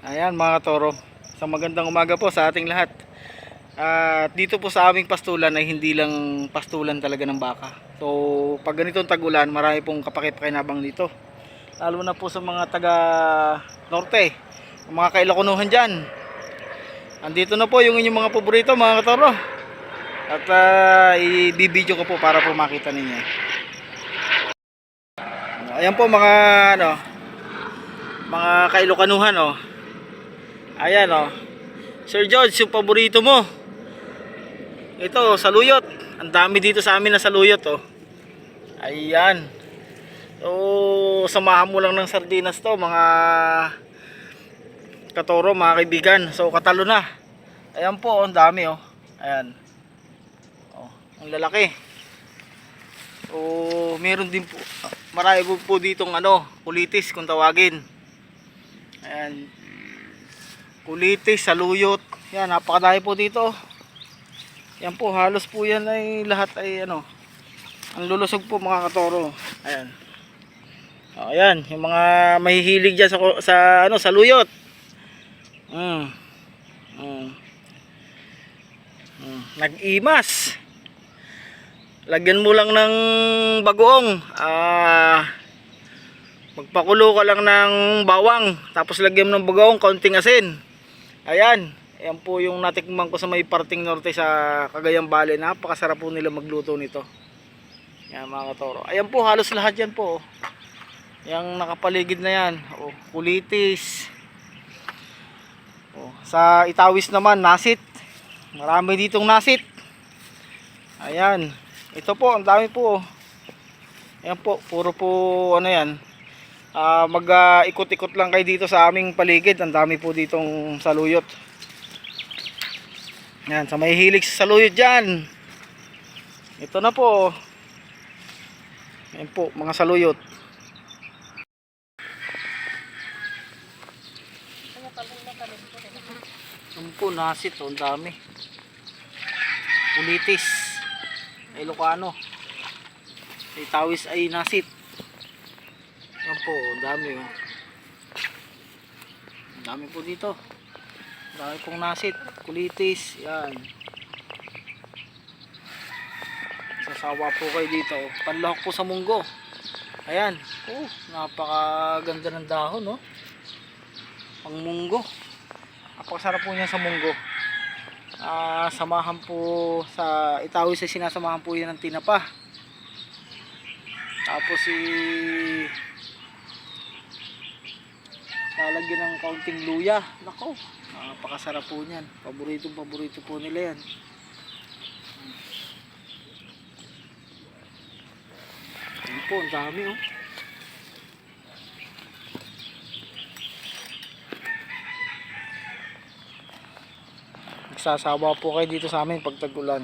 Ayan mga toro, sa magandang umaga po sa ating lahat. At dito po sa aming pastulan ay hindi lang pastulan talaga ng baka. So pag ganitong tag-ulan, marami pong kapakipakinabang dito. Lalo na po sa mga taga norte, mga kailakunuhan dyan. Andito na po yung inyong mga paborito mga katoro. At i-video ko po para po makita ninyo. Ayan po mga mga kailokanuhan oh. Ayan oh. Sir George, yung paborito mo. Ito, saluyot. Ang dami dito sa amin na saluyot oh. Ayan. So, samahan mo lang ng sardinas to, mga katoro, mga kaibigan. So, katalo na. Ayan po, ang dami oh. Ayan. Oh, ang lalaki. So, meron din po. Marami po ditong kulitis kung tawagin. Ayan. Kulitis, saluyot. Yan, napakadami po dito. Yan po, halos po yan ay lahat ay ang lulusog po mga katoro. Ayan. Ayan, yung mga mahihilig dyan sa saluyot. Nag-imas. Lagyan mo lang ng bagoong. Magpakulo ka lang ng bawang, tapos lagyan mo ng bagoong, kaunting asin. Ayan, ayan po yung natikman ko sa may parting norte sa Cagayan Valley. Napakasarap po nila magluto nito. Yan mga katoro. Ayan po, halos lahat yan po. Yang nakapaligid na yan. Kulitis. Sa Itawis naman, nasit. Marami ditong nasit. Ayan. Ito po, ang dami po. Ayan po, puro po yan. Mag-ikot-ikot lang kayo dito sa aming paligid. Ang dami po ditong saluyot. Yan, sa may hilig sa saluyot dyan. Ito na po. Yan po, mga saluyot. Yan po, nasit. Ang dami. Kulitis. Ilocano. Itawis ay nasit. Yan po, dami oh. Dami po dito. Dami pong nasit, kulitis, yan. Sasawa po kayo dito. Panlahok po sa munggo. Ayan. Napakaganda ng dahon oh. Ang munggo. Napakasarap po niya sa munggo. Samahan po sa Itawis ay sinasamahan po yan ng tinapa. Tapos lalagyan ng kaunting luya. Nako, napakasarap po niyan. Paborito po nila yan. Yan po, ang dami oh. Nagsasawa po kayo dito sa amin pag tag-ulan.